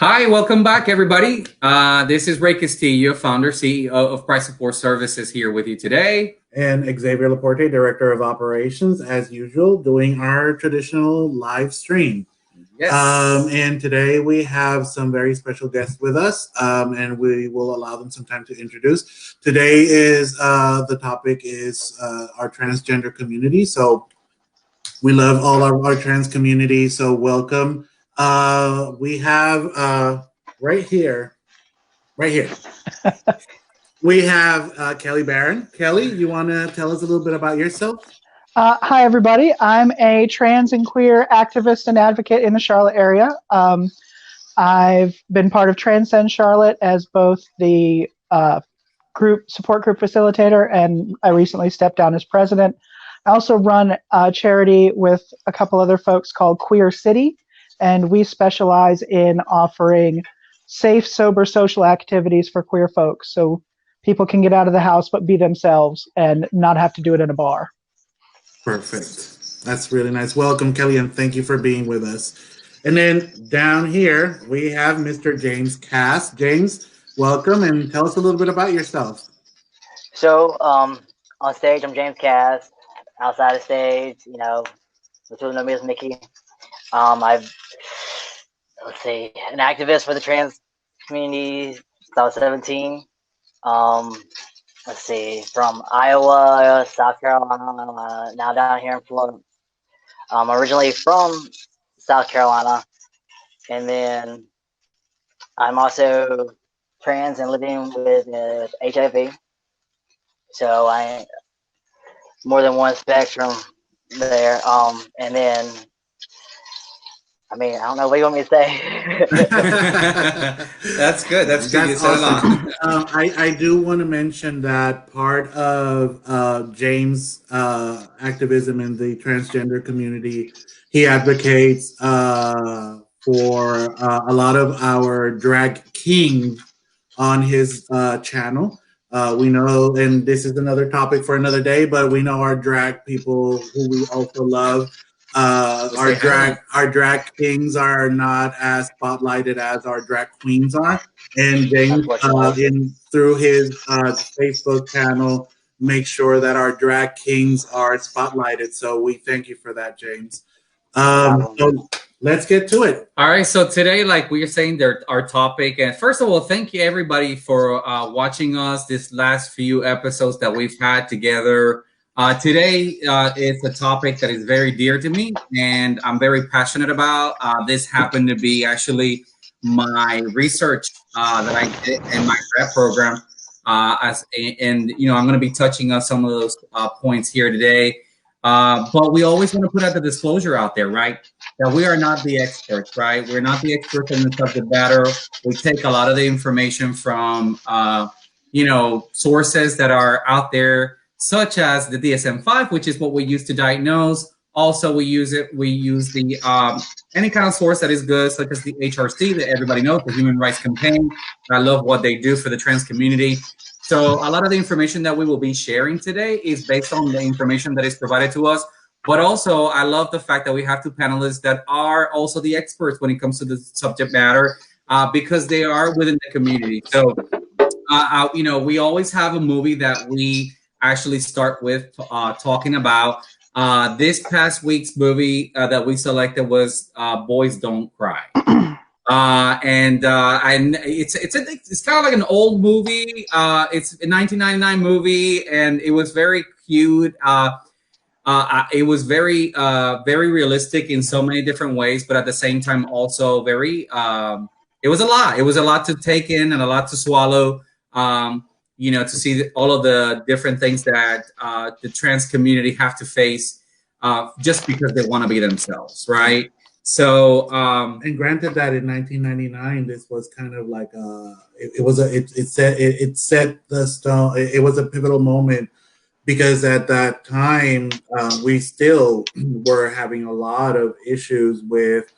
Hi, welcome back, everybody. This is Ray Castillo, founder, CEO of Price Support Services, here with you today. And Xavier Laporte, Director of Operations, as usual, doing our traditional live stream. Yes. And today we have some very special guests with us, and we will allow them some time to introduce. Today is the topic is our transgender community. So we love all our trans community. So welcome. We have right here. We have Kelli Barron. Kelli, you want to tell us a little bit about yourself? Hi, everybody. I'm a trans and queer activist and advocate in the Charlotte area. I've been part of Transcend Charlotte as both the support group facilitator, and I recently stepped down as president. I also run a charity with a couple other folks called Queer City, and we specialize in offering safe, sober social activities for queer folks, so people can get out of the house but be themselves and not have to do it in a bar. Perfect. That's really nice. Welcome, Kelli, and thank you for being with us. And then down here, we have Mr. James Cass. James, welcome, and tell us a little bit about yourself. So, on stage, I'm James Cass. Outside of stage, you know, people know me as Mickey. I've, an activist for the trans community since I was 17. From Iowa, South Carolina, now down here in Florida. I'm originally from South Carolina, and then I'm also trans and living with HIV. So I more than one spectrum there. And then, I don't know what you want me to say. That's good. That's awesome. I do want to mention that part of James' activism in the transgender community, he advocates for a lot of our drag kings on his channel. We know, and this is another topic for another day, but we know our drag people who we also love. Our drag kings are not as spotlighted as our drag queens are, and James, through his Facebook channel, make sure that our drag kings are spotlighted. So we thank you for that, James. So let's get to it. All right. So today, like we were saying, our topic, and first of all, thank you everybody for watching us this last few episodes that we've had together. Today is a topic that is very dear to me and I'm very passionate about. This happened to be actually my research that I did in my grad program. I'm going to be touching on some of those points here today. But we always want to put out the disclosure out there, right? That we are not the experts, right? We're not the experts in the subject matter. We take a lot of the information from, sources that are out there, such as the DSM-5, which is what we use to diagnose. Also, we use the any kind of source that is good, such as the HRC that everybody knows, the Human Rights Campaign. I love what they do for the trans community. So a lot of the information that we will be sharing today is based on the information that is provided to us. But also, I love the fact that we have two panelists that are also the experts when it comes to the subject matter, because they are within the community. So, we always have a movie that we actually start with talking about. This past week's movie that we selected was Boys Don't Cry. And it's kind of like an old movie. It's a 1999 movie, and it was very cute. It was very realistic in so many different ways, but at the same time also very. It was a lot. It was a lot to take in and a lot to swallow. To see all of the different things that the trans community have to face just because they want to be themselves, right? So, and granted that in 1999, this was kind of like it set the stone. It was a pivotal moment because at that time we still were having a lot of issues with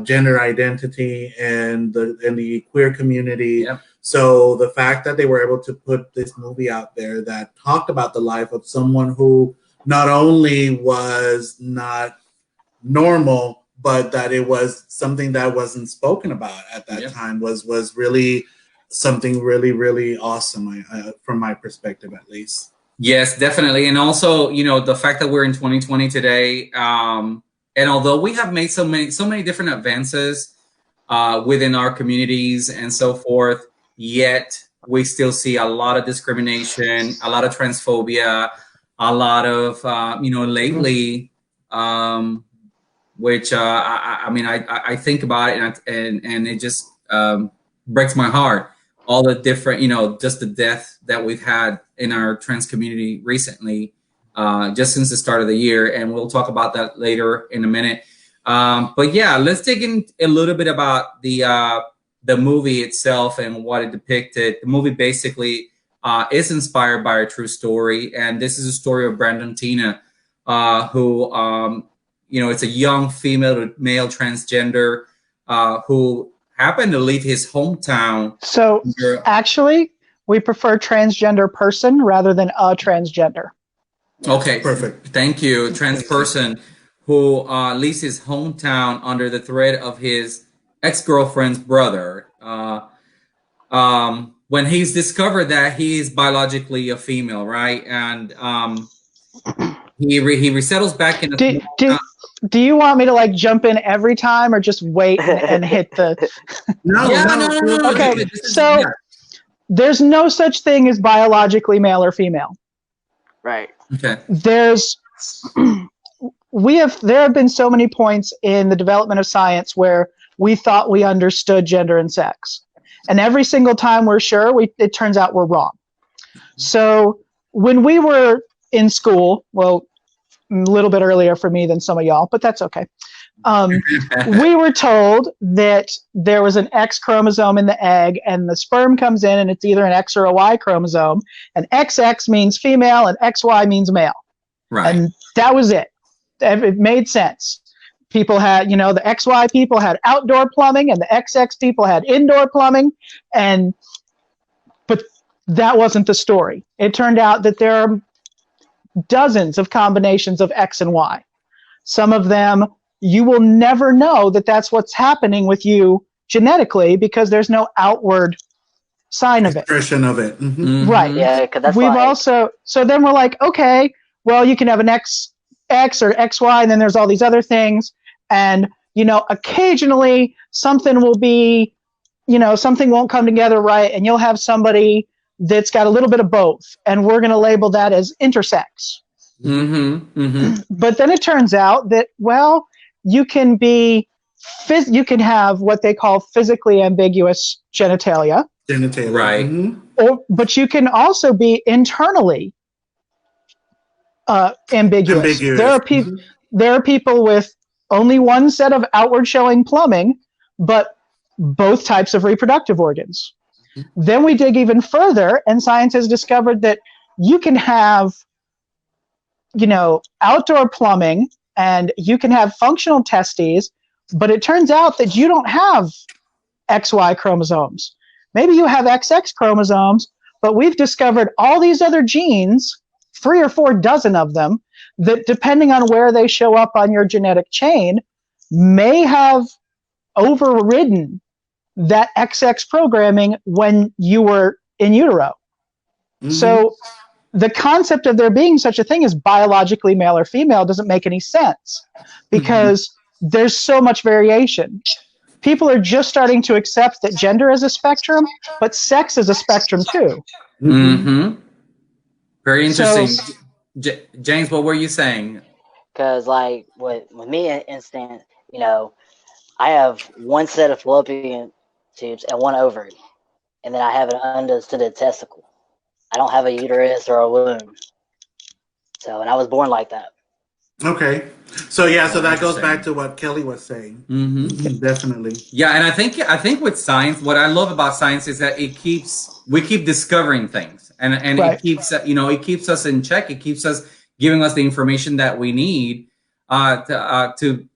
gender identity and the queer community. Yep. So the fact that they were able to put this movie out there that talked about the life of someone who not only was not normal, but that it was something that wasn't spoken about at that time was really something really, really awesome, from my perspective, at least. Yes, definitely. And also, you know, the fact that we're in 2020 today, and although we have made so many different advances within our communities and so forth, yet we still see a lot of discrimination, a lot of transphobia, a lot of, you know, lately, which I mean, I think about it and it just breaks my heart. All the different, you know, just the death that we've had in our trans community recently, just since the start of the year. And we'll talk about that later in a minute. But yeah, let's dig in a little bit about the movie itself and what it depicted. The movie basically is inspired by a true story. And this is a story of Brandon Tina, who, you know, it's a young female to male transgender who happened to leave his hometown. So actually, we prefer transgender person rather than a transgender. Okay, perfect. Thank you. Trans person who leaves his hometown under the threat of his ex-girlfriend's brother. When he's discovered that he's biologically a female, right? And he resettles back in the do you want me to like jump in every time or just wait and hit the No. Okay, so there's no such thing as biologically male or female. Right. Okay. There have been so many points in the development of science where we thought we understood gender and sex. And every single time we're sure, it turns out we're wrong. So when we were in school, well, a little bit earlier for me than some of y'all, but that's okay. We were told that there was an X chromosome in the egg, and the sperm comes in, and it's either an X or a Y chromosome, and XX means female, and XY means male. Right. And that was it. It made sense. People had, you know, the XY people had outdoor plumbing, and the XX people had indoor plumbing, but that wasn't the story. It turned out that there are dozens of combinations of X and Y. Some of them you will never know that that's what's happening with you genetically because there's no outward sign of it. Expression of it. Mm-hmm. Right. Yeah, because that's so then we're like, okay, well, you can have an XX or XY, and then there's all these other things. And, you know, occasionally something will be, you know, something won't come together right, and you'll have somebody that's got a little bit of both, and we're going to label that as intersex. Mm-hmm. Mm-hmm. But then it turns out that, well, you can have what they call physically ambiguous genitalia. Right. Mm-hmm. But you can also be internally ambiguous. There are people with only one set of outward showing plumbing, but both types of reproductive organs. Mm-hmm. Then we dig even further, and science has discovered that you can have, you know, outdoor plumbing, and you can have functional testes, but it turns out that you don't have XY chromosomes. Maybe you have XX chromosomes, but we've discovered all these other genes, 3 or 4 dozen of them, that depending on where they show up on your genetic chain, may have overridden that XX programming when you were in utero. Mm-hmm. So the concept of there being such a thing as biologically male or female doesn't make any sense because there's so much variation. People are just starting to accept that gender is a spectrum, but sex is a spectrum too. Mm-hmm. Very interesting. So, James, what were you saying? Because, like, with me, instant, you know, I have one set of fallopian tubes and one ovary, and then I have an undescended testicle. I don't have a uterus or a womb. So, and I was born like that. Okay. So yeah, so that goes back to what Kelly was saying. Mm-hmm. Definitely. Yeah, and I think with science, what I love about science is that we keep discovering things, and right. It keeps it keeps us in check. It keeps us giving us the information that we need to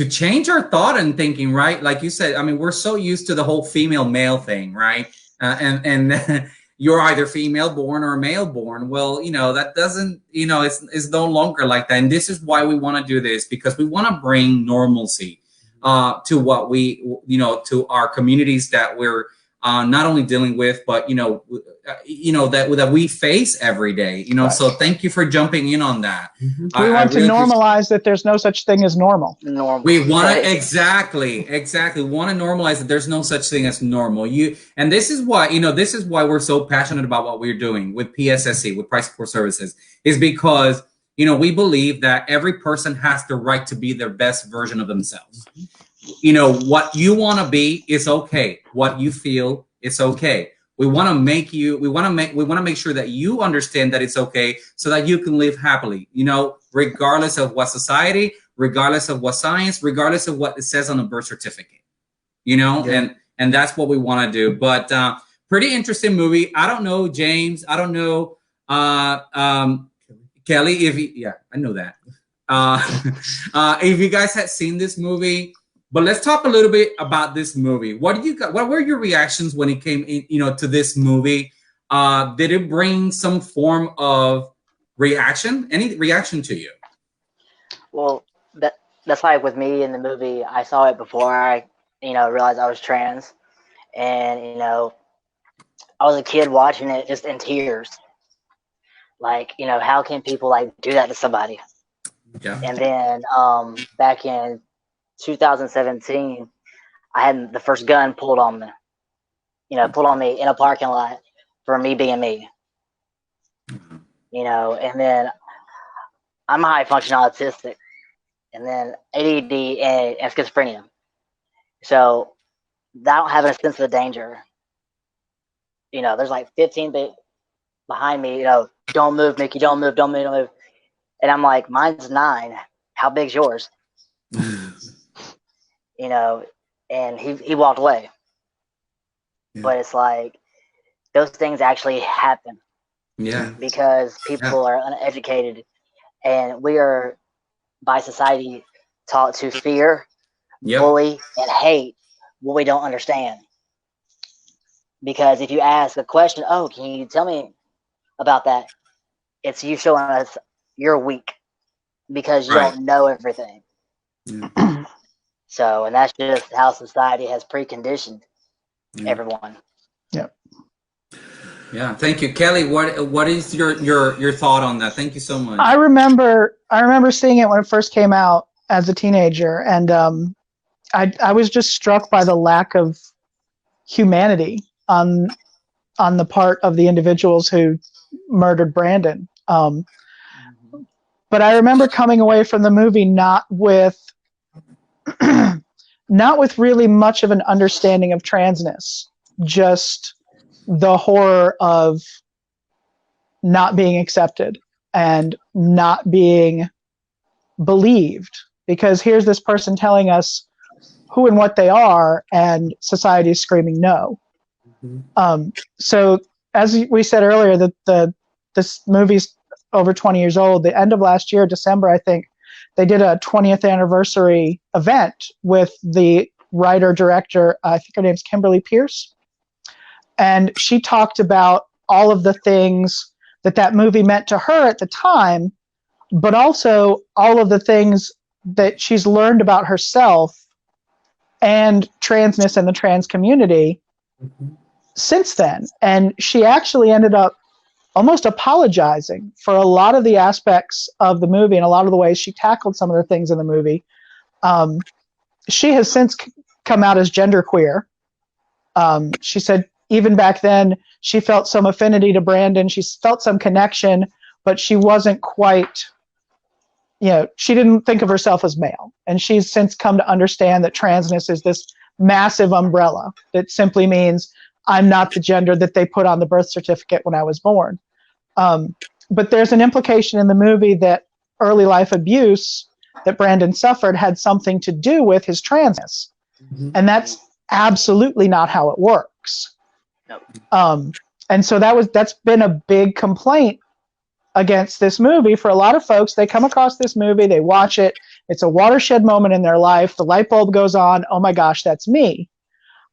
change our thought and thinking. Right, like you said. I mean, we're so used to the whole female male thing, right? And you're either female born or male born. Well, that doesn't, it's no longer like that. And this is why we want to do this, because we want to bring normalcy. to what we, to our communities that we're not only dealing with, but that we face every day. Right. So thank you for jumping in on that. We want to normalize that there's no such thing as normal. We want to exactly want to normalize that there's no such thing as normal. And this is why we're so passionate about what we're doing with PSSC, with Price Support Services, is because we believe that every person has the right to be their best version of themselves. What you want to be is okay. What you feel, it's okay. We want to make sure that you understand that it's okay, so that you can live happily, regardless of what society, regardless of what science, regardless of what it says on a birth certificate, yeah. And that's what we want to do. But pretty interesting movie. I don't know, James. I don't know, Kelly, I know that. If you guys had seen this movie. But let's talk a little bit about this movie. What were your reactions when it came in, to this movie? Did it bring some form of reaction? Any reaction to you? Well, that's like with me in the movie. I saw it before I, realized I was trans, and I was a kid watching it just in tears. Like, how can people like do that to somebody? Yeah. And then back in 2017, I had the first gun pulled on me. Pulled on me in a parking lot for me being me. And then I'm high functional autistic, and then ADD and schizophrenia. So I don't have a sense of danger. There's like 15 behind me. Don't move, Mickey. Don't move. Don't move. Don't move. And I'm like, mine's 9. How big's yours? And he walked away. Yeah. But it's like those things actually happen. Yeah. Because people are uneducated, and we are by society taught to fear, bully, and hate what we don't understand. Because if you ask a question, oh, can you tell me about that? It's you showing us you're weak because you don't know everything. Yeah. So, and that's just how society has preconditioned everyone. Yeah. Yeah. Thank you, Kelly. What is your thought on that? Thank you so much. I remember seeing it when it first came out as a teenager, and I was just struck by the lack of humanity on the part of the individuals who murdered Brandon. But I remember coming away from the movie not with really much of an understanding of transness, just the horror of not being accepted and not being believed, because here's this person telling us who and what they are, and society is screaming no. Mm-hmm. So as we said earlier, that this movie's over 20 years old. The end of last year, December, I think, they did a 20th anniversary event with the writer-director, I think her name's Kimberly Pierce. And she talked about all of the things that movie meant to her at the time, but also all of the things that she's learned about herself and transness and the trans community since then. And she actually ended up almost apologizing for a lot of the aspects of the movie and a lot of the ways she tackled some of the things in the movie. She has since come out as genderqueer. She said even back then she felt some affinity to Brandon. She felt some connection, but she wasn't quite, she didn't think of herself as male. And she's since come to understand that transness is this massive umbrella that simply means I'm not the gender that they put on the birth certificate when I was born. But there's an implication in the movie that early life abuse that Brandon suffered had something to do with his transness. Mm-hmm. And that's absolutely not how it works. Nope. And so that's been a big complaint against this movie for a lot of folks. They come across this movie, they watch it, it's a watershed moment in their life, the light bulb goes on, oh my gosh, that's me.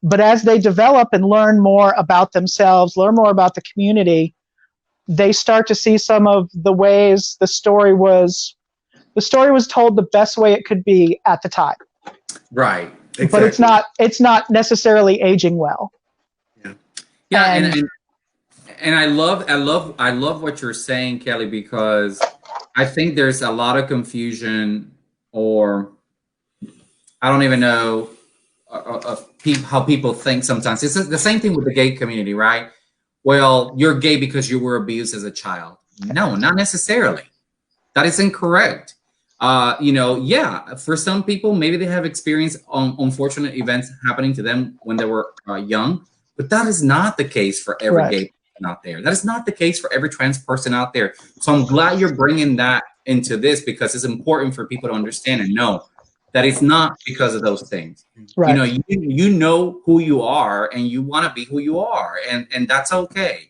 But as they develop and learn more about themselves, learn more about the community, they start to see some of the ways the story was told the best way it could be at the time. Right. Exactly. But it's not necessarily aging well. Yeah, And- and I love what you're saying, Kelly, because I think there's a lot of confusion, or I don't even know of how people think sometimes. It's the same thing with the gay community, right? Well, you're gay because you were abused as a child. No, not necessarily. That is incorrect. Yeah, for some people, maybe they have experienced unfortunate events happening to them when they were young, but that is not the case for every gay person out there. That is not the case for every trans person out there. So I'm glad you're bringing that into this, because it's important for people to understand and know that it's not because of those things. Right. You know who you are, and you want to be who you are, and that's okay.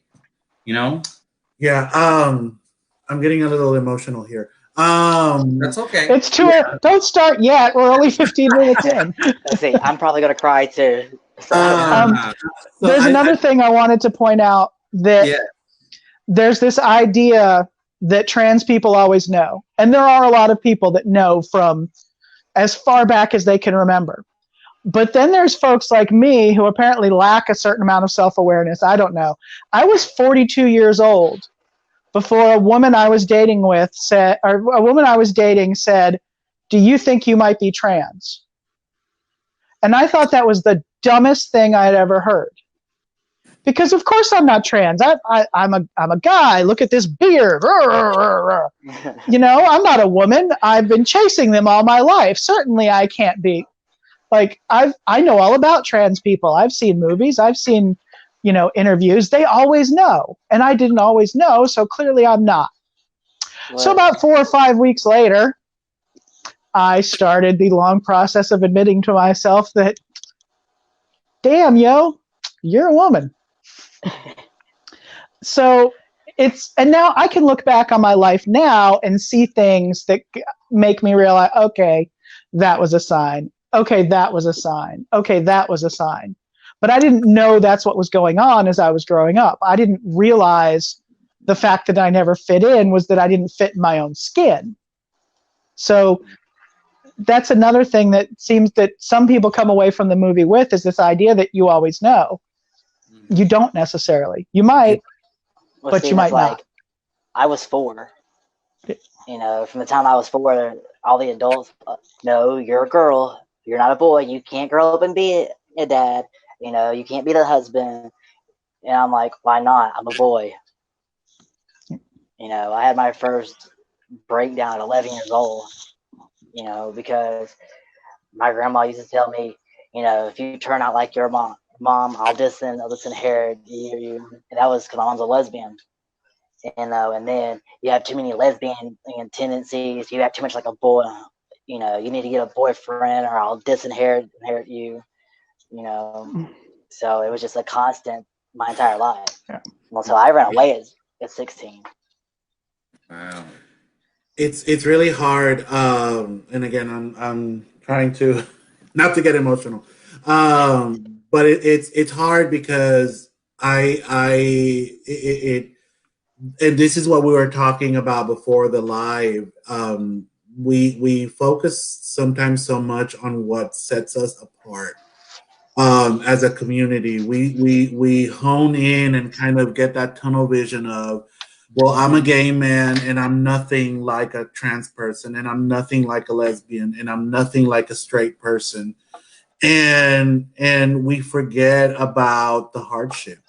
Yeah. I'm getting a little emotional here. That's okay. It's too early. Don't start yet. We're only 15 minutes in. Let's see. I'm probably gonna cry too. There's another thing I wanted to point out, that there's this idea that trans people always know. And there are a lot of people that know from as far back as they can remember. But then there's folks like me who apparently lack a certain amount of self-awareness. I don't know. I was 42 years old before a woman I was dating said, "Do you think you might be trans?" And I thought that was the dumbest thing I had ever heard. Because of course I'm not trans. I'm a guy. Look at this beard. I'm not a woman. I've been chasing them all my life. Certainly I can't be. Like, I know all about trans people. I've seen movies. I've seen, interviews. They always know. And I didn't always know, so clearly I'm not. Right. So about 4 or 5 weeks later, I started the long process of admitting to myself that, damn, you're a woman. So and now I can look back on my life now and see things that make me realize, okay, that was a sign. Okay, that was a sign. Okay, that was a sign. But I didn't know that's what was going on as I was growing up. I didn't realize the fact that I never fit in was that I didn't fit in my own skin. So that's another thing that seems that some people come away from the movie with, is this idea that you always know. You don't necessarily. You might, but you might not. I was 4. From the time I was 4, all the adults, no, you're a girl. You're not a boy. You can't grow up and be a dad. You can't be the husband. And I'm like, why not? I'm a boy. I had my first breakdown at 11 years old, because my grandma used to tell me, if you turn out like your mom, I'll disinherit you. And that was because my mom's a lesbian. And then you have too many lesbian tendencies. You act too much like a boy. You need to get a boyfriend, or I'll disinherit you. So it was just a constant my entire life. Yeah. Well, so I ran away at 16. Wow. It's really hard. And again, I'm trying to not to get emotional. But it's hard because and this is what we were talking about before the live. We focus sometimes so much on what sets us apart as a community. We hone in and kind of get that tunnel vision of, well, I'm a gay man and I'm nothing like a trans person, and I'm nothing like a lesbian, and I'm nothing like a straight person. And we forget about the hardship,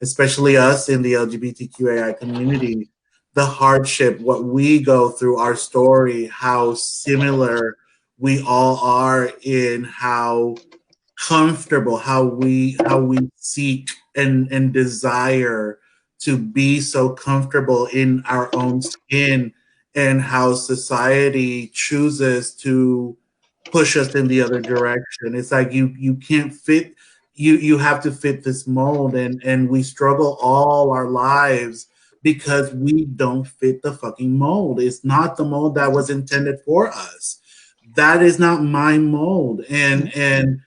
especially us in the LGBTQAI community, the hardship, what we go through, our story, how similar we all are in how comfortable, how we seek and desire to be so comfortable in our own skin, and how society chooses to push us in the other direction. It's like you can't fit, you have to fit this mold, and we struggle all our lives because we don't fit the fucking mold. It's not the mold that was intended for us. That is not my mold. And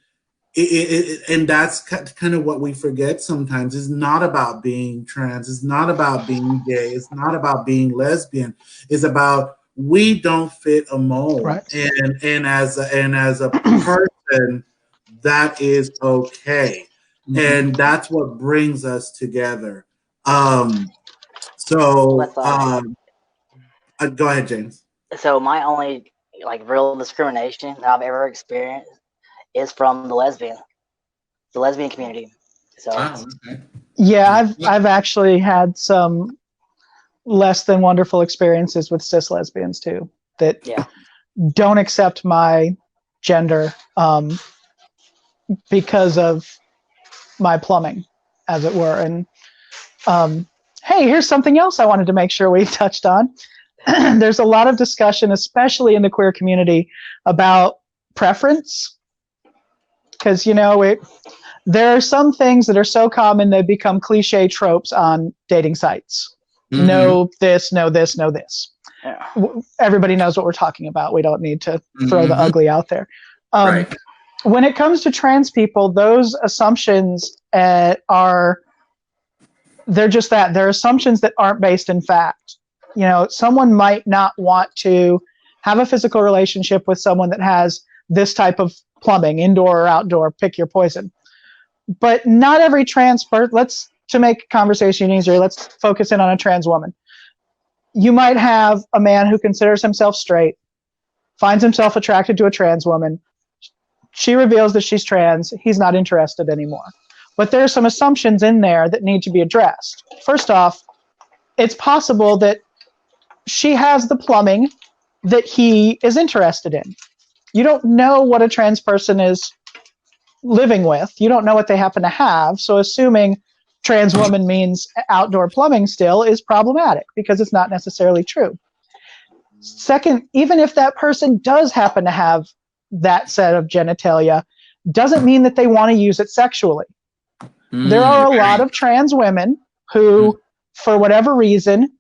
that's kind of what we forget sometimes. It's not about being trans. It's not about being gay. It's not about being lesbian. It's about we don't fit a mold, Right. and as a person, that is okay, and that's what brings us together. So go ahead, James. So my only like real discrimination that I've ever experienced is from the lesbian community. So Wow. Okay. Yeah, I've actually had some less than wonderful experiences with cis lesbians too that don't accept my gender because of my plumbing, as it were. And hey, here's something else I wanted to make sure we touched on. There's a lot of discussion, especially in the queer community, about preference, because there are some things that are so common they become cliche tropes on dating sites. Mm-hmm. No this, no this, no this. Yeah. Everybody knows what we're talking about. We don't need to throw the ugly out there. Right. When it comes to trans people, those assumptions they're just that. They're assumptions that aren't based in fact. Someone might not want to have a physical relationship with someone that has this type of plumbing, indoor or outdoor, pick your poison. But not every trans person, to make conversation easier, let's focus in on a trans woman. You might have a man who considers himself straight, finds himself attracted to a trans woman. She reveals that she's trans. He's not interested anymore. But there are some assumptions in there that need to be addressed. First off, it's possible that she has the plumbing that he is interested in. You don't know what a trans person is living with. You don't know what they happen to have. So assuming trans woman means outdoor plumbing still is problematic because it's not necessarily true. Second, even if that person does happen to have that set of genitalia, doesn't mean that they want to use it sexually. There are a lot of trans women who, for whatever reason,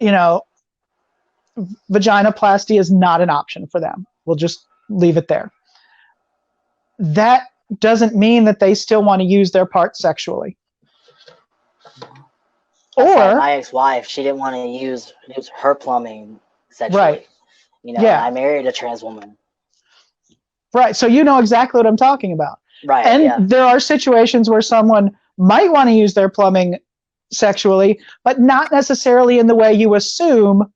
vaginoplasty is not an option for them. We'll just leave it there. That doesn't mean that they still want to use their parts sexually. That's like my ex-wife, she didn't want to use her plumbing sexually. Right. I married a trans woman. Right. So you know exactly what I'm talking about. Right. And there are situations where someone might want to use their plumbing sexually, but not necessarily in the way you assume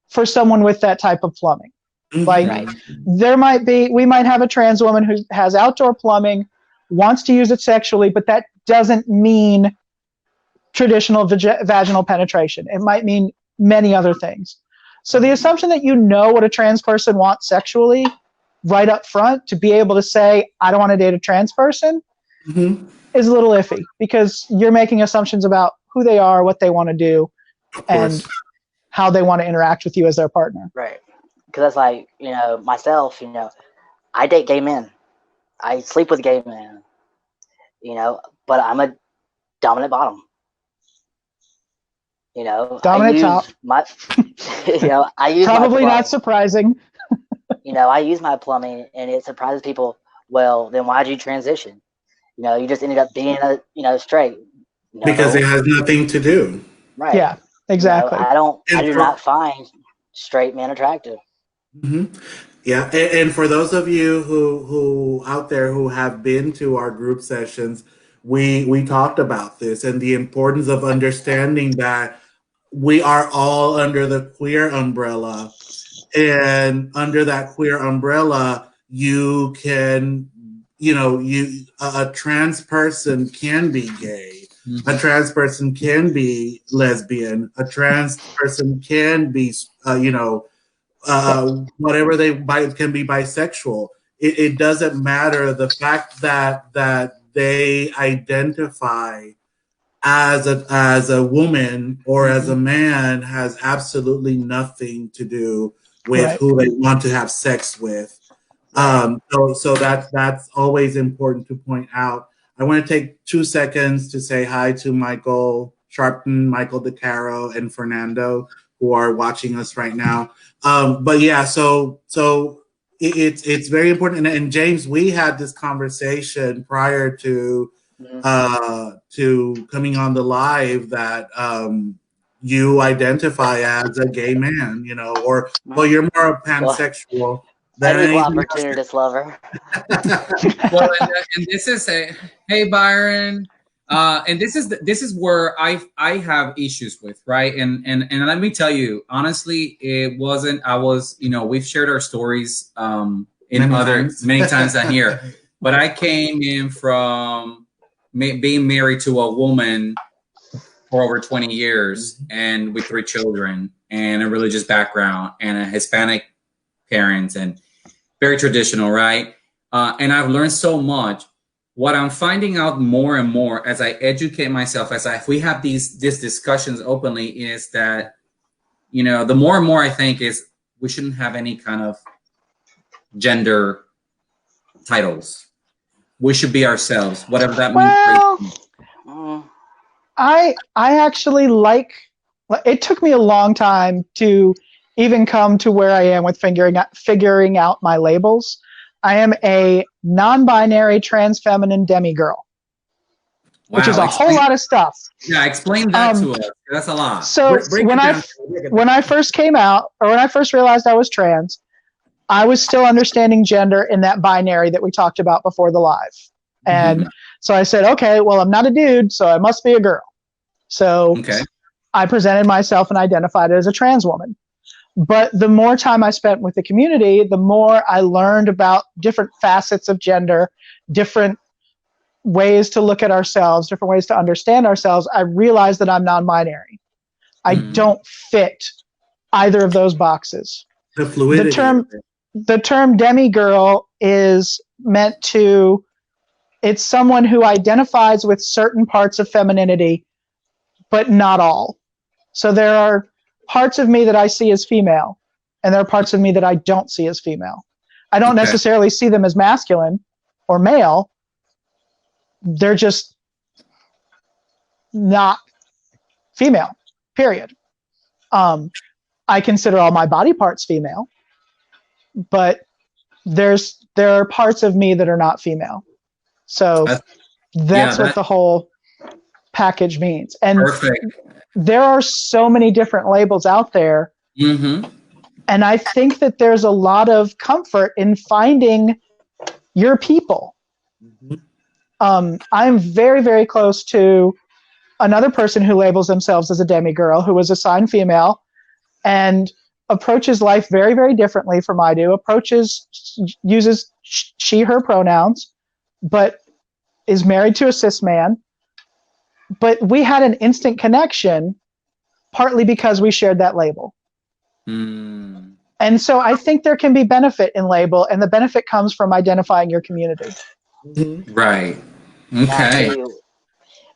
for someone with that type of plumbing. Like we might have a trans woman who has outdoor plumbing, wants to use it sexually, but that doesn't mean traditional vaginal penetration. It might mean many other things. So the assumption that you know what a trans person wants sexually right up front to be able to say, I don't want to date a trans person is a little iffy because you're making assumptions about who they are, what they want to do, and how they want to interact with you as their partner. Right. Because that's like, myself, I date gay men. I sleep with gay men, but I'm a dominant bottom. Dominant top. I use probably not surprising. I use my plumbing and it surprises people. Well, then why'd you transition? You just ended up being straight. Because it has nothing to do. Right. Yeah, exactly. I do not find straight men attractive. Yeah, and for those of you who out there who have been to our group sessions, we talked about this and the importance of understanding that we are all under the queer umbrella, and under that queer umbrella, you can, a trans person can be gay, a trans person can be lesbian, a trans person can be, whatever can be bisexual. It doesn't matter. The fact that they identify as a woman or as a man has absolutely nothing to do with who they want to have sex with. So that's always important to point out. I want to take 2 seconds to say hi to Michael Sharpton, Michael DeCaro, and Fernando, who are watching us right now. But yeah, so it's very important. And James, we had this conversation prior to coming on the live that you identify as a gay man, you know, or well, you're more a pansexual than An equal anything else. opportunist lover. Well, and this is a hey Byron, and this is where I have issues with, right? And let me tell you honestly, it wasn't. I was, you know, we've shared our stories many times on here, but I came in from being married to a woman for over 20 years and with 3 children and a religious background and a Hispanic parents and very traditional, right? And I've learned so much. What I'm finding out more and more as I educate myself, if we have these discussions openly, is that, you know, the more and more I think is we shouldn't have any kind of gender titles. We should be ourselves, whatever that means. Mm. I actually like. It took me a long time to even come to where I am with figuring out my labels. I am a non-binary trans feminine demigirl, which is a whole lot of stuff. Yeah, explain that to us. That's a lot. So when I first came out, or when I first realized I was trans, I was still understanding gender in that binary that we talked about before the live. And so I said, okay, well, I'm not a dude, so I must be a girl. So I presented myself and identified as a trans woman. But the more time I spent with the community, the more I learned about different facets of gender, different ways to look at ourselves, different ways to understand ourselves. I realized that I'm non-binary. I don't fit either of those boxes. The fluidity. The term demigirl is meant to, it's someone who identifies with certain parts of femininity, but not all. So there are parts of me that I see as female, and there are parts of me that I don't see as female. I don't necessarily see them as masculine or male. They're just not female, period. I consider all my body parts female, but there are parts of me that are not female. So that's what the whole package means. And there are so many different labels out there. And I think that there's a lot of comfort in finding your people. I'm very, very close to another person who labels themselves as a demigirl, who was assigned female and approaches life very, very differently from I do. Uses she, her pronouns, but is married to a cis man. But we had an instant connection, partly because we shared that label. And so I think there can be benefit in label, and the benefit comes from identifying your community. Right. Okay. Now,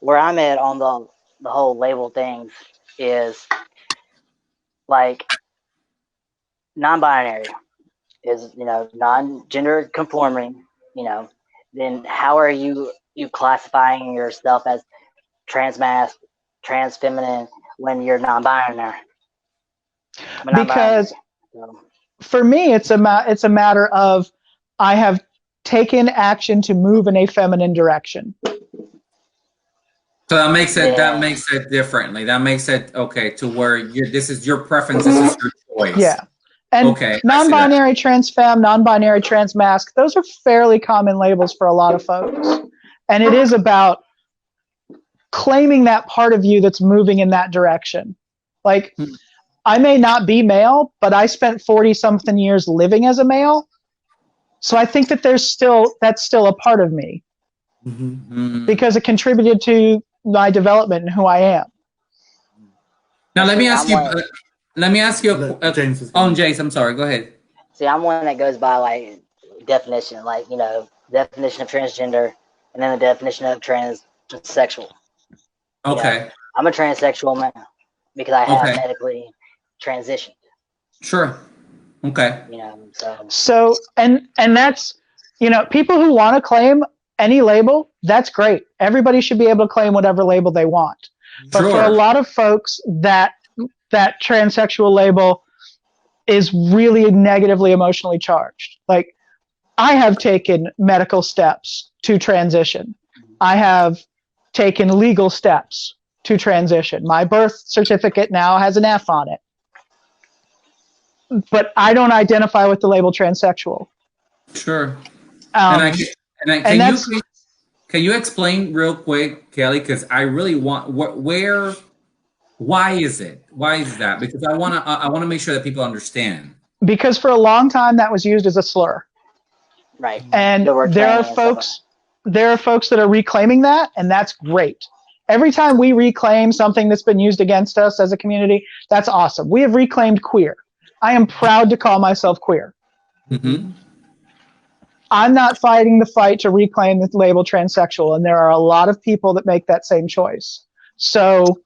where I'm at on the whole label things is like non-binary is, you know, non-gender conforming, you know, then how are you classifying yourself as trans masc, trans feminine when you're non-binary? Because for me, it's a matter of I have taken action to move in a feminine direction. So that makes it differently. That makes it okay to where this is your preference, this is your choice. Yeah. And non-binary trans femme, non-binary trans masc, those are fairly common labels for a lot of folks. And it is about claiming that part of you that's moving in that direction. Like, I may not be male, but I spent 40-something years living as a male. So I think that that's still a part of me because it contributed to my development and who I am. Now let me ask you. James, I'm sorry. Go ahead. See, I'm one that goes by like definition, like, you know, definition of transgender, and then the definition of transsexual. Okay. You know, I'm a transsexual man because I have medically transitioned. Sure. Okay. You know, so and that's, you know, people who want to claim any label, that's great. Everybody should be able to claim whatever label they want. But for a lot of folks, that transsexual label is really negatively emotionally charged. Like, I have taken medical steps to transition. I have taken legal steps to transition. My birth certificate now has an F on it. But I don't identify with the label transsexual. Sure. Um, Can you explain real quick, Kelly? Because I really want why is it? Why is that? Because I want to make sure that people understand. Because for a long time that was used as a slur. Right. And there are folks that are reclaiming that, and that's great. Every time we reclaim something that's been used against us as a community, that's awesome. We have reclaimed queer. I am proud to call myself queer. Mm-hmm. I'm not fighting the fight to reclaim the label transsexual, and there are a lot of people that make that same choice. So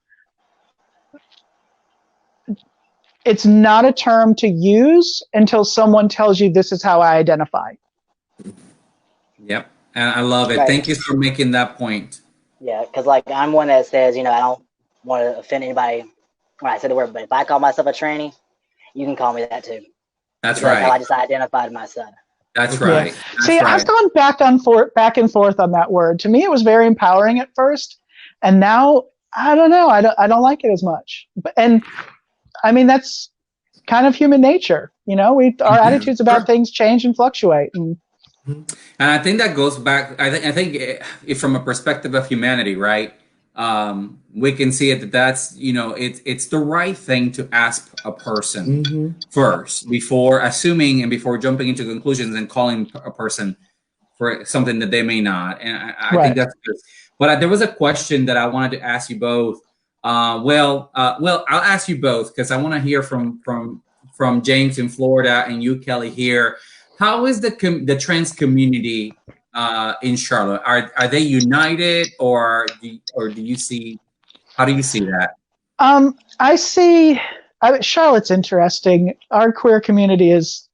it's not a term to use until someone tells you this is how I identify. Yep, and I love it. Right. Thank you for making that point. Yeah, because like I'm one that says, I don't want to offend anybody when I say the word, but if I call myself a tranny, you can call me that too. That's right. That's how I just identified myself. That's right. Yeah. That's See, right. I've gone back and forth on that word. To me, it was very empowering at first, and now I don't know. I don't like it as much. And I mean, that's kind of human nature. Our attitudes about things change and fluctuate. And I think that goes back. I think if from a perspective of humanity, right? We can see it that's it's the right thing to ask a person first before assuming and before jumping into conclusions and calling a person for something that they may not. And I think that's good. But there was a question that I wanted to ask you both. Well, I'll ask you both because I want to hear from James in Florida and you, Kelly, here. How is the trans community in Charlotte? Are they united, or do you see? How do you see that? Charlotte's interesting. Our queer community is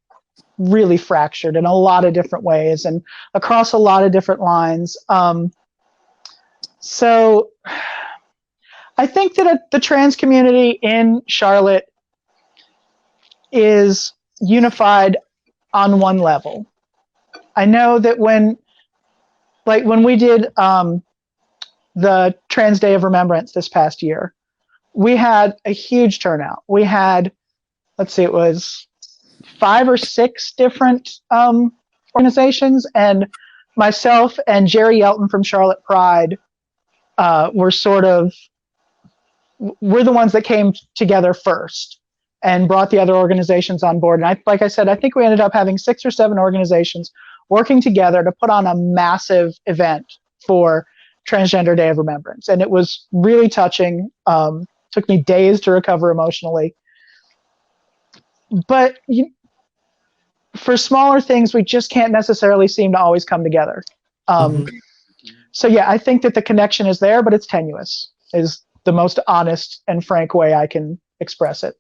really fractured in a lot of different ways and across a lot of different lines. So I think that the trans community in Charlotte is unified on one level. I know that when we did the Trans Day of Remembrance this past year, we had a huge turnout. We had, it was 5 or 6 different organizations, and myself and Jerry Yelton from Charlotte Pride we're the ones that came together first and brought the other organizations on board. And like I said, I think we ended up having 6 or 7 organizations working together to put on a massive event for Transgender Day of Remembrance. And it was really touching. Took me days to recover emotionally. But for smaller things, we just can't necessarily seem to always come together. So yeah, I think that the connection is there, but it's tenuous, is the most honest and frank way I can express it.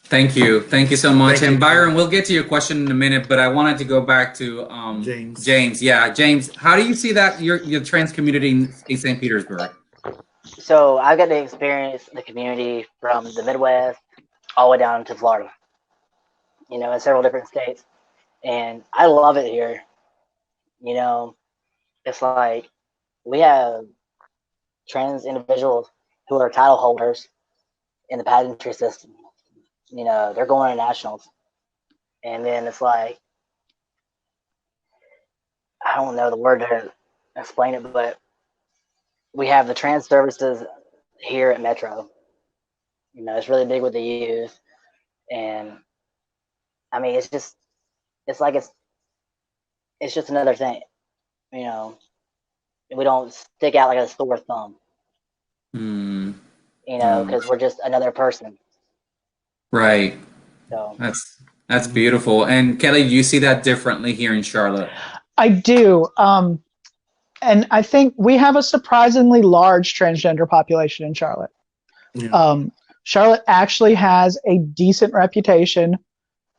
Thank you so much. And Byron, we'll get to your question in a minute, but I wanted to go back to James. Yeah, James, how do you see that your trans community in St. Petersburg? So I got to experience the community from the Midwest all the way down to Florida, in several different states. And I love it here. It's like we have trans individuals who are title holders in the pageantry system. They're going to nationals. And then it's like, I don't know the word to explain it, but we have the trans services here at Metro. It's really big with the youth. And I mean, it's just another thing. We don't stick out like a sore thumb. Because we're just another person. Right. So that's beautiful. And Kelly, do you see that differently here in Charlotte? I do. And I think we have a surprisingly large transgender population in Charlotte. Yeah. Charlotte actually has a decent reputation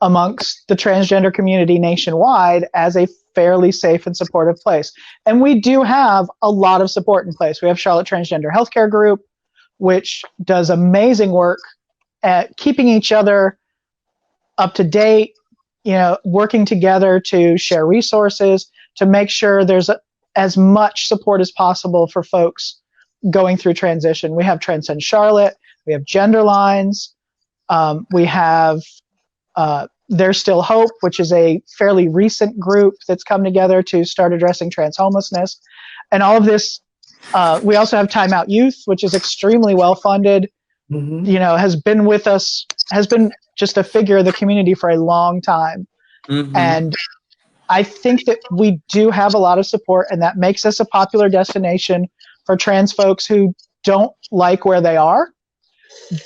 amongst the transgender community nationwide as a fairly safe and supportive place. And we do have a lot of support in place. We have Charlotte Transgender Healthcare Group, which does amazing work at keeping each other up to date, working together to share resources, to make sure there's as much support as possible for folks going through transition. We have Transcend Charlotte, we have Gender Lines, we have There's Still Hope, which is a fairly recent group that's come together to start addressing trans homelessness. And all of this, we also have Time Out Youth, which is extremely well funded, has been with us, has been just a figure of the community for a long time. And I think that we do have a lot of support, and that makes us a popular destination for trans folks who don't like where they are.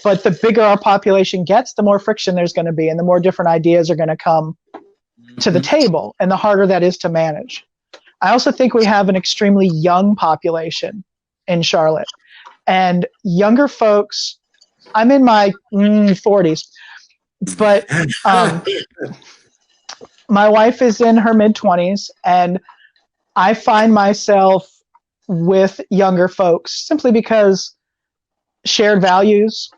But the bigger our population gets, the more friction there's going to be, and the more different ideas are going to come to the table, and the harder that is to manage. I also think we have an extremely young population in Charlotte, and younger folks, I'm in my 40s, but my wife is in her mid-20s, and I find myself with younger folks simply because shared values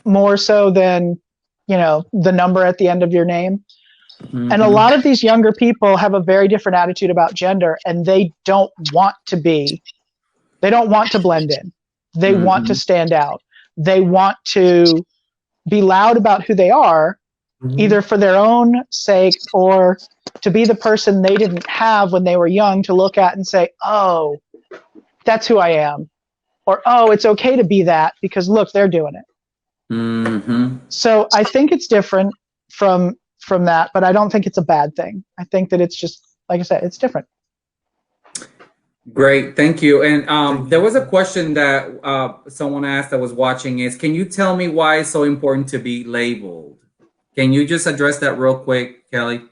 more so than, the number at the end of your name. And a lot of these younger people have a very different attitude about gender, and they don't want to blend in. They want to stand out. They want to be loud about who they are, either for their own sake or to be the person they didn't have when they were young to look at and say, oh, that's who I am. Or, oh, it's okay to be that because look, they're doing it. So I think it's different from that, but I don't think it's a bad thing. I think that it's just, like I said, it's different. Great, thank you. And there was a question that someone asked that was watching is, can you tell me why it's so important to be labeled? Can you just address that real quick, Kelli?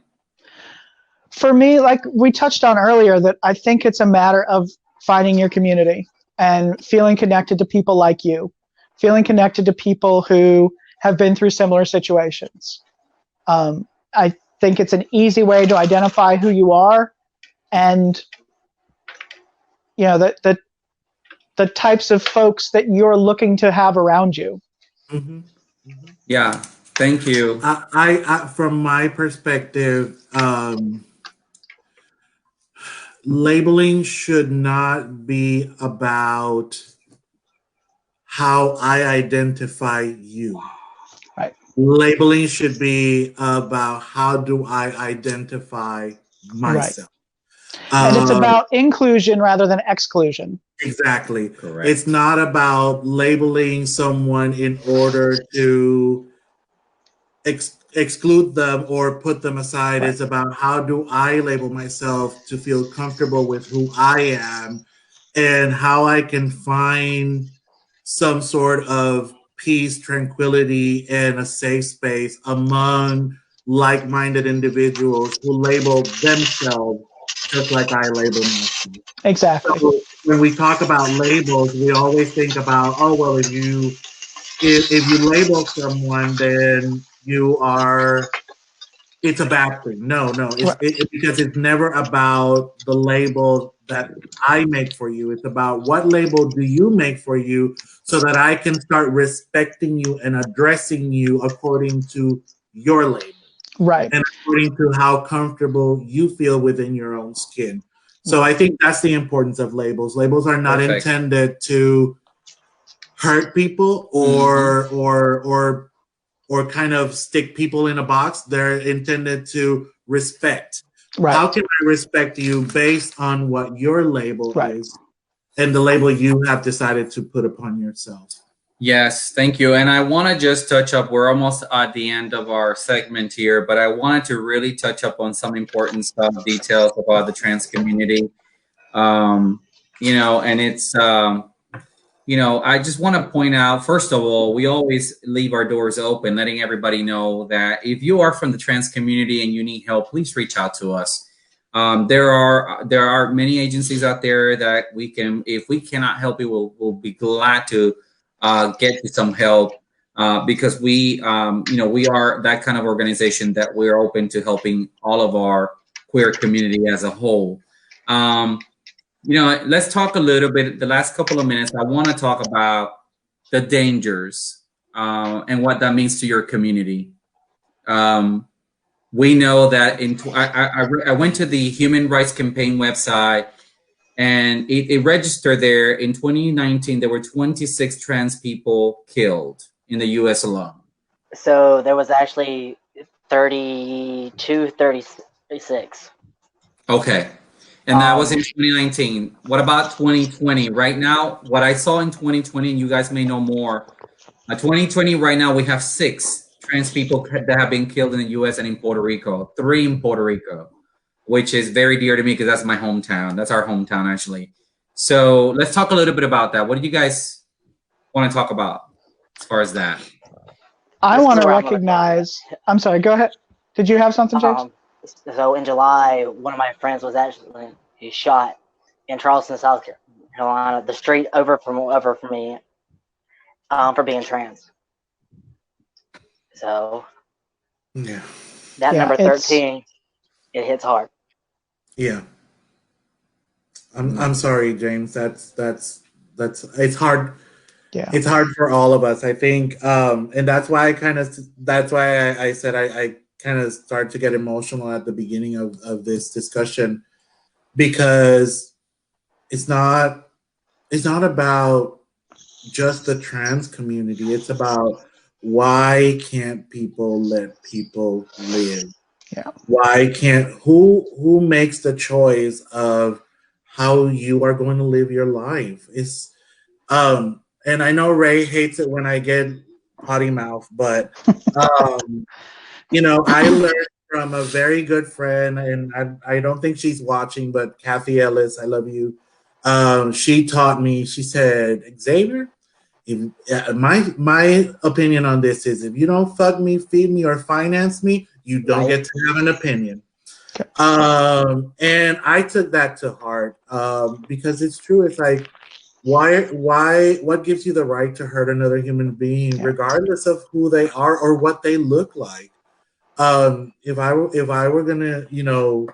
For me, like we touched on earlier, that I think it's a matter of finding your community and feeling connected to people like you, feeling connected to people who have been through similar situations. I think it's an easy way to identify who you are, and the types of folks that you're looking to have around you. Yeah, thank you. I from my perspective, labeling should not be about how I identify you. Right. Labeling should be about how do I identify myself. Right. And it's about inclusion rather than exclusion. Exactly. Correct. It's not about labeling someone in order to exclude them or put them aside. Right. It's about how do I label myself to feel comfortable with who I am, and how I can find some sort of peace, tranquility, and a safe space among like-minded individuals who label themselves just like I label myself. Exactly. So when we talk about labels, we always think about, oh, well, if you label someone, then it's a bad thing. No, because it's never about the label that I make for you. It's about what label do you make for you so that I can start respecting you and addressing you according to your label. Right. And according to how comfortable you feel within your own skin. So I think that's the importance of labels. Labels are not intended to hurt people or kind of stick people in a box. They're intended to respect. Right. How can I respect you based on what your label is and the label you have decided to put upon yourself? Yes, thank you. And I want to just touch up, we're almost at the end of our segment here, but I wanted to really touch up on some important stuff, details about the trans community. And it's, I just want to point out, first of all, we always leave our doors open, letting everybody know that if you are from the trans community and you need help, please reach out to us. There are many agencies out there that we can, if we cannot help you, we'll be glad to get you some help because we are that kind of organization that we're open to helping all of our queer community as a whole. Let's talk a little bit, the last couple of minutes, I want to talk about the dangers and what that means to your community. We know that I went to the Human Rights Campaign website And it registered there in 2019. There were 26 trans people killed in the U.S. alone. So there was actually 32, 36. Okay. And that was in 2019. What about 2020? Right now, what I saw in 2020, and you guys may know more. 2020, right now, we have 6 trans people that have been killed in the U.S. and in Puerto Rico. 3 in Puerto Rico, which is very dear to me because that's my hometown. That's our hometown, actually. So let's talk a little bit about that. What do you guys want to talk about as far as that? I want to recognize. I'm sorry. Go ahead. Did you have something, James? So in July, one of my friends was actually shot in Charleston, South Carolina, the street over from me, for being trans. So Yeah, that number 13, it hits hard. Yeah. I'm sorry, James. That's it's hard. Yeah. It's hard for all of us, I think. And that's why I said I kind of start to get emotional at the beginning of this discussion, because it's not about just the trans community. It's about, why can't people let people live? Yeah. Why can't who makes the choice of how you are going to live your life? It's and I know Ray hates it when I get potty mouth, but you know, I learned from a very good friend, and I don't think she's watching, but Kathy Ellis, I love you. She taught me. She said, Xavier, my opinion on this is, if you don't fuck me, feed me, or finance me, you don't get to have an opinion. And I took that to heart, because it's true. It's like, what gives you the right to hurt another human being, regardless of who they are or what they look like? If I were gonna, you know,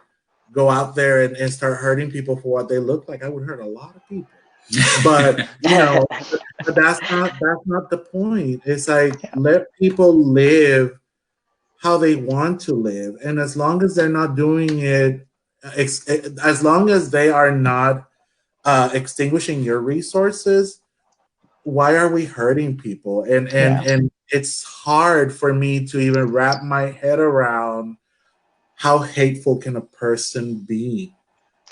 go out there and start hurting people for what they look like, I would hurt a lot of people. But you know, but that's not the point. It's like, let people live how they want to live, and as long as they're not doing it, as long as they are not extinguishing your resources, why are we hurting people? And it's hard for me to even wrap my head around how hateful can a person be.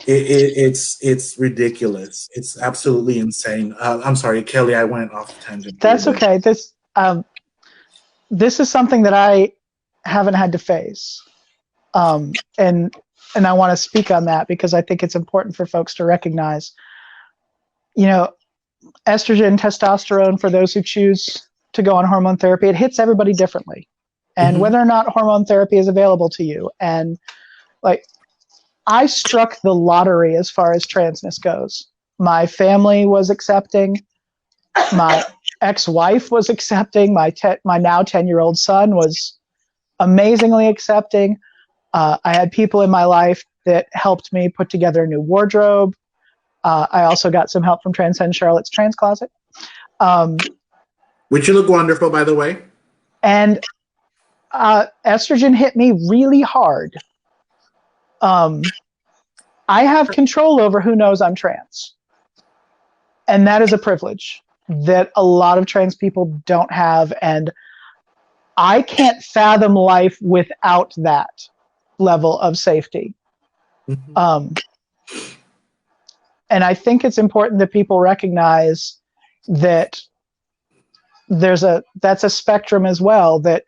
It's ridiculous. It's absolutely insane. I'm sorry, Kelly, I went off tangent. That's okay. This is something that I haven't had to face, and I want to speak on that because I think it's important for folks to recognize. You know, estrogen, testosterone, for those who choose to go on hormone therapy, it hits everybody differently, and whether or not hormone therapy is available to you, and like, I struck the lottery as far as transness goes. My family was accepting. My ex-wife was accepting. My now 10-year-old son was amazingly accepting. I had people in my life that helped me put together a new wardrobe. I also got some help from Transcend Charlotte's Trans Closet. Which you look wonderful, by the way. And estrogen hit me really hard. I have control over who knows I'm trans. And that is a privilege that a lot of trans people don't have. And I can't fathom life without that level of safety. And I think it's important that people recognize that that's a spectrum as well, that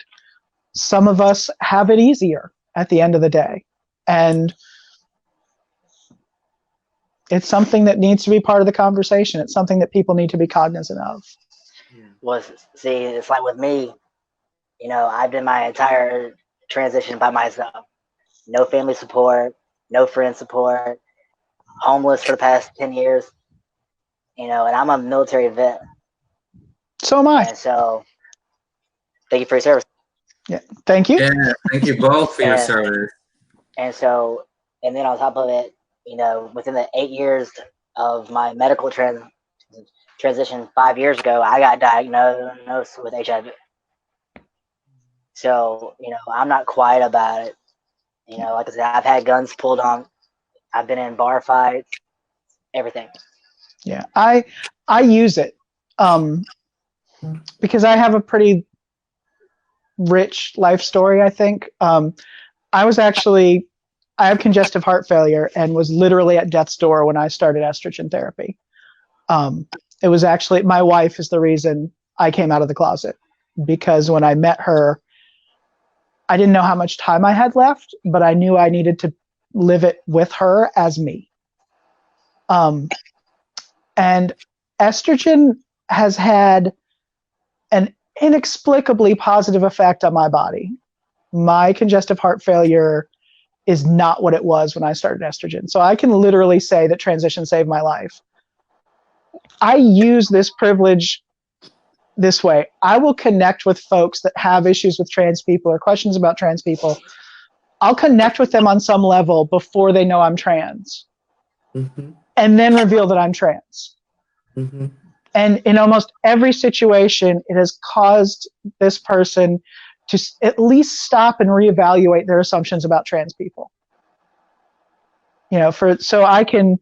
some of us have it easier at the end of the day. And it's something that needs to be part of the conversation. It's something that people need to be cognizant of. Well, see, it's like with me, you know, I've done my entire transition by myself. No family support, no friend support, homeless for the past 10 years, you know, and I'm a military vet. So am I. And so, thank you for your service. Yeah, thank you. Yeah, thank you both for your service. And so, and then on top of it, you know, within the 8 years of my medical transition 5 years ago, I got diagnosed with HIV. So, you know, I'm not quiet about it. You know, like I said, I've had guns pulled on. I've been in bar fights. everything. Yeah, I use it because I have a pretty rich life story, I think. I have congestive heart failure and was literally at death's door when I started estrogen therapy. It was actually, my wife is the reason I came out of the closet, because when I met her, I didn't know how much time I had left, but I knew I needed to live it with her as me. And estrogen has had an inexplicably positive effect on my body. My congestive heart failure is not what it was when I started estrogen. So I can literally say that transition saved my life. I use this privilege this way. I will connect with folks that have issues with trans people or questions about trans people. I'll connect with them on some level before they know I'm trans, and then reveal that I'm trans. And in almost every situation, it has caused this person to at least stop and reevaluate their assumptions about trans people. So I can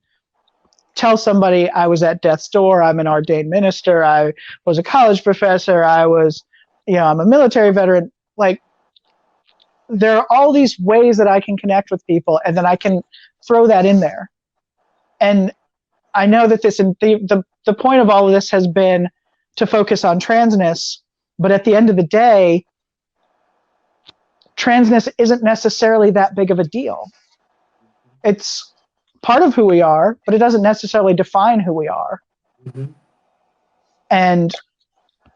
tell somebody I was at death's door, I'm an ordained minister, I was a college professor, I'm a military veteran. Like, there are all these ways that I can connect with people, and then I can throw that in there. And I know that the point of all of this has been to focus on transness, but at the end of the day, transness isn't necessarily that big of a deal. It's part of who we are, but it doesn't necessarily define who we are. And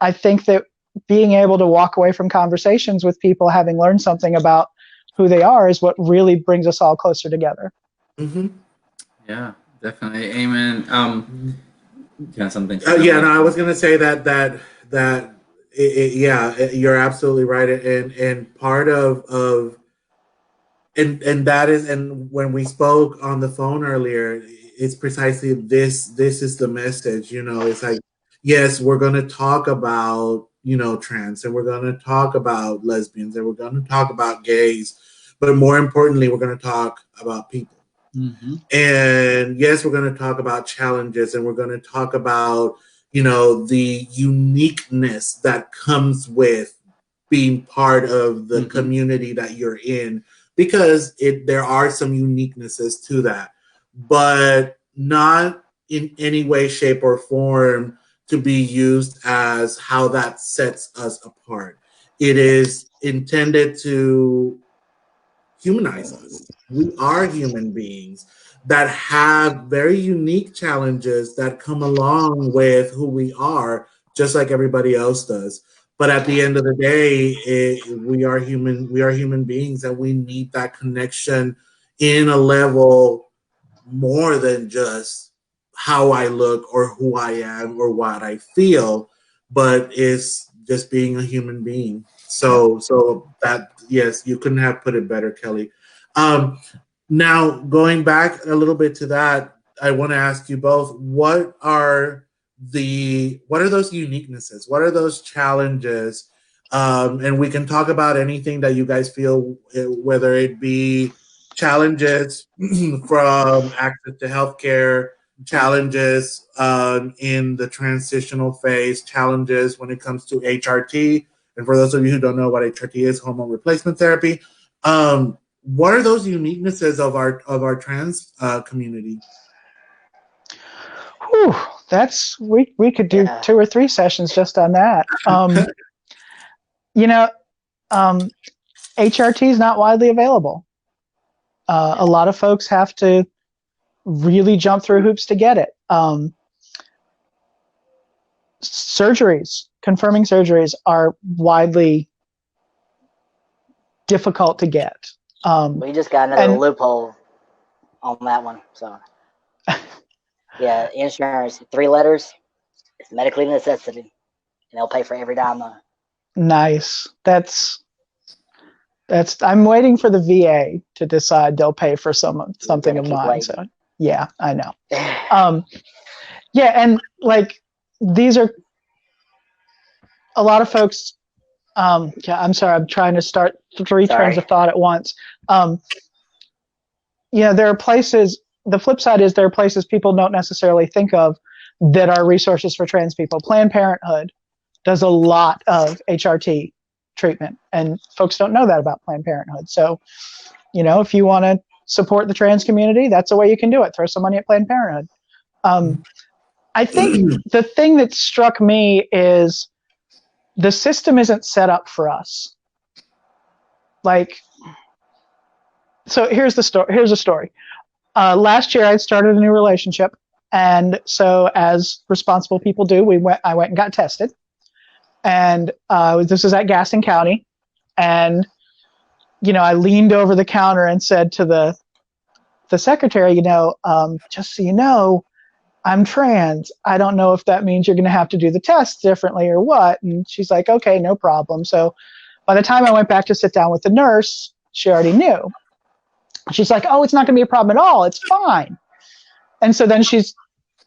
I think that being able to walk away from conversations with people having learned something about who they are is what really brings us all closer together. Yeah, definitely. Amen. Something. I was gonna say that you're absolutely right, and part of and that is, and when we spoke on the phone earlier, it's precisely this is the message. It's like, yes, we're gonna talk about trans, and we're gonna talk about lesbians, and we're gonna talk about gays, but more importantly, we're gonna talk about people. And yes, we're going to talk about challenges, and we're going to talk about, the uniqueness that comes with being part of the community that you're in, because there are some uniquenesses to that, but not in any way, shape, or form to be used as how that sets us apart. It is intended to humanize us. We are human beings that have very unique challenges that come along with who we are, just like everybody else does. But at the end of the day, we are human. We are human beings, and we need that connection in a level more than just how I look or who I am or what I feel, but it's just being a human being. So that, yes, you couldn't have put it better, Kelli. Now, going back a little bit to that, I want to ask you both, what are those uniquenesses? What are those challenges? And we can talk about anything that you guys feel, whether it be challenges from access to healthcare, challenges in the transitional phase, challenges when it comes to HRT. And for those of you who don't know what HRT is, hormone replacement therapy. What are those uniquenesses of our trans community? Whew, we could do 2 or 3 sessions just on that. HRT is not widely available. A lot of folks have to really jump through hoops to get it. Confirming surgeries are widely difficult to get. We just got another loophole on that one. So, yeah, insurance, 3 letters, it's medically necessity, and they'll pay for every dime. Nice. That's. I'm waiting for the VA to decide they'll pay for something of mine. Waiting. So, yeah, I know. And like, these are a lot of folks. I'm sorry, I'm trying to start 3 trains of thought at once. There are places the flip side is there are places people don't necessarily think of that are resources for trans people. Planned Parenthood does a lot of HRT treatment, and folks don't know that about Planned Parenthood. So, if you want to support the trans community, that's a way you can do it. Throw some money at Planned Parenthood. I think the thing that struck me is the system isn't set up for us. So here's the story. Here's a story. Last year, I started a new relationship, and so as responsible people do, I went and got tested, and this is at Gaston County, and I leaned over the counter and said to the secretary, just so you know, I'm trans. I don't know if that means you're going to have to do the test differently or what. And she's like, okay, no problem. So by the time I went back to sit down with the nurse, she already knew. She's like, oh, it's not going to be a problem at all. It's fine. And so then she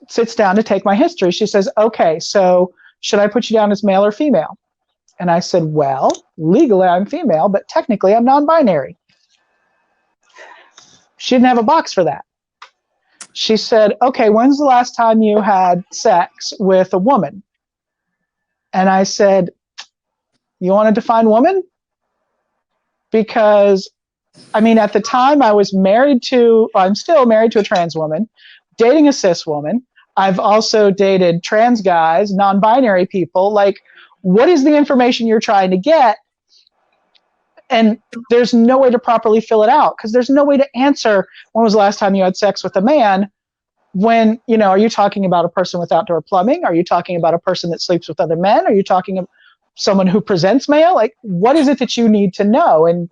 sits down to take my history. She says, okay, so should I put you down as male or female? And I said, well, legally I'm female, but technically I'm non-binary. She didn't have a box for that. She said, okay, when's the last time you had sex with a woman? And I said, you want to define woman? Because, at the time I'm still married to a trans woman, dating a cis woman. I've also dated trans guys, non-binary people. What is the information you're trying to get? And there's no way to properly fill it out because there's no way to answer when was the last time you had sex with a man when, are you talking about a person with outdoor plumbing? Are you talking about a person that sleeps with other men? Are you talking about someone who presents male? What is it that you need to know? And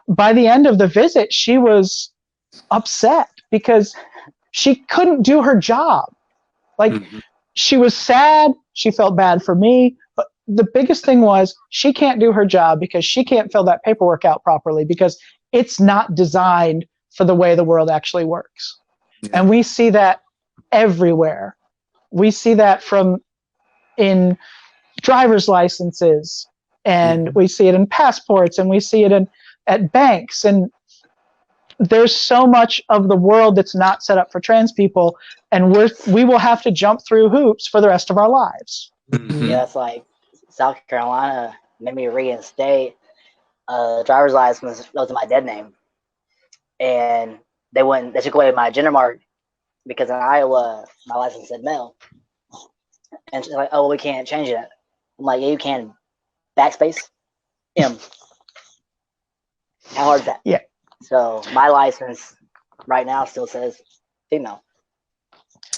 by the end of the visit, she was upset because she couldn't do her job. She was sad. She felt bad for me. But the biggest thing was she can't do her job because she can't fill that paperwork out properly because it's not designed for the way the world actually works. Yeah. And we see that everywhere. We see that in driver's licenses, and we see it in passports, and we see it at banks. And there's so much of the world that's not set up for trans people, and we will have to jump through hoops for the rest of our lives. Mm-hmm. Yeah, it's like South Carolina made me reinstate driver's license was my dead name, and they took away my gender mark because in Iowa my license said male, and she's like, oh, well, we can't change it. I'm like, yeah, you can. Backspace M. How hard is that? Yeah. So my license right now still says female.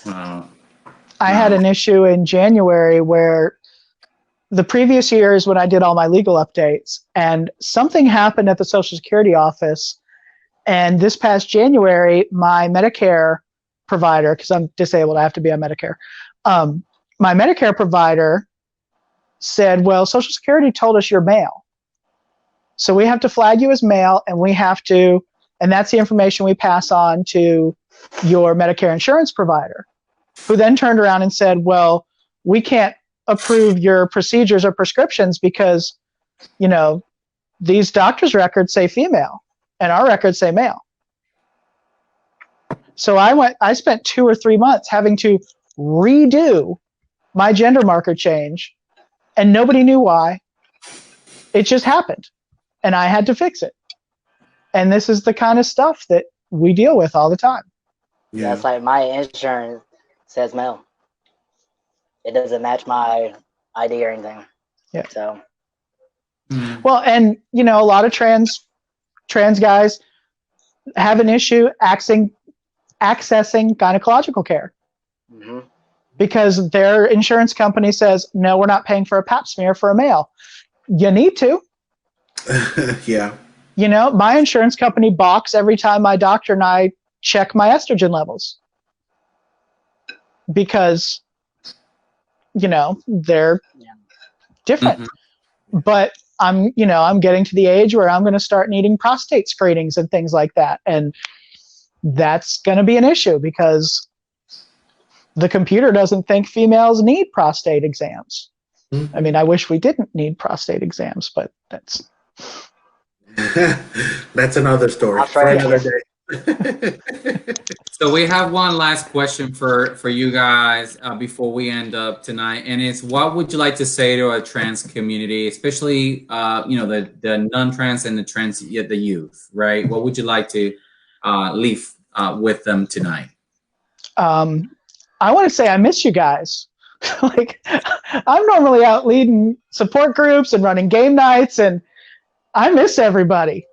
I had an issue in January where the previous years when I did all my legal updates, and something happened at the Social Security office, and this past January, my Medicare provider, because I'm disabled, I have to be on Medicare, my Medicare provider said, well, Social Security told us you're male. So we have to flag you as male, and that's the information we pass on to your Medicare insurance provider, who then turned around and said, well, we can't approve your procedures or prescriptions because, these doctors' records say female and our records say male. So I spent 2 or 3 months having to redo my gender marker change, and nobody knew why. It just happened, and I had to fix it. And this is the kind of stuff that we deal with all the time. Yeah, it's like my insurance says male. It doesn't match my ID or anything. Yeah. So. Well, and a lot of trans guys have an issue accessing gynecological care. Mm-hmm. Because their insurance company says, no, we're not paying for a pap smear for a male. You need to. Yeah. My insurance company balks every time my doctor and I check my estrogen levels. Because, they're different. Mm-hmm. But I'm getting to the age where I'm going to start needing prostate screenings and things like that. And that's going to be an issue because the computer doesn't think females need prostate exams. Mm-hmm. I wish we didn't need prostate exams, but that's another story for another day. So we have one last question for you guys before we end up tonight, and it's what would you like to say to a trans community, especially the non-trans and the trans the youth, right? What would you like to leave with them tonight? I want to say I miss you guys. Like, I'm normally out leading support groups and running game nights, and I miss everybody.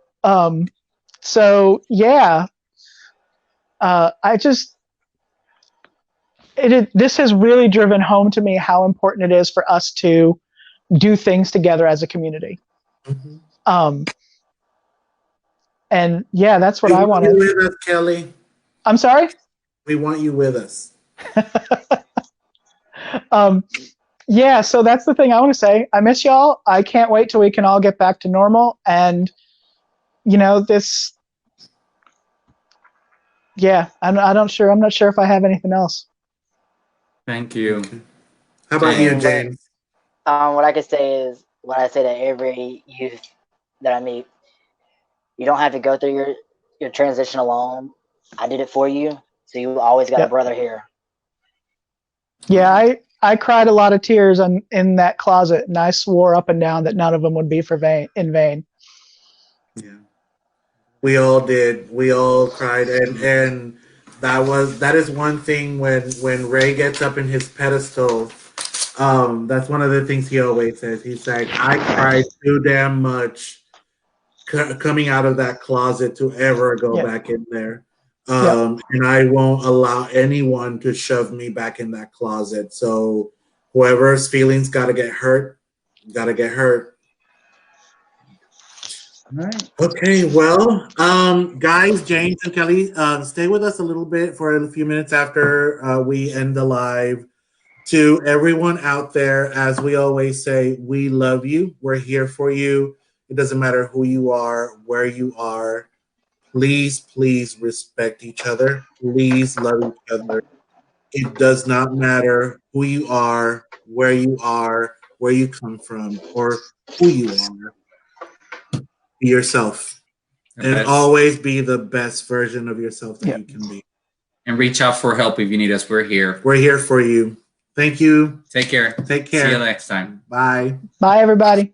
So yeah, this has really driven home to me how important it is for us to do things together as a community. Mm-hmm. And yeah, that's what I wanted. You with us, Kelly? I'm sorry? We want you with us. Yeah, so that's the thing I want to say. I miss y'all. I can't wait till we can all get back to normal. And, this, yeah, I'm not sure if I have anything else. Thank you. Okay. How about you, James? What I could say is what I say to every youth that I meet. You don't have to go through your transition alone. I did it for you, so you always got a brother here. Yeah, I cried a lot of tears in that closet, and I swore up and down that none of them would be in vain. Yeah, we all did. We all cried, and that is one thing when Ray gets up in his pedestal. That's one of the things he always says. He's like, I cried too damn much coming out of that closet to ever go back in there. And I won't allow anyone to shove me back in that closet. So whoever's feelings got to get hurt, got to get hurt. All right. Okay. Well, guys, James and Kelly, stay with us a little bit for a few minutes after we end the live. To everyone out there, as we always say, we love you. We're here for you. It doesn't matter who you are, where you are. Please, please respect each other. Please love each other. It does not matter who you are, where you come from, or who you are. Be yourself. And always be the best version of yourself that you can be. And reach out for help if you need us. We're here. We're here for you. Thank you. Take care. Take care. See you next time. Bye. Bye, everybody.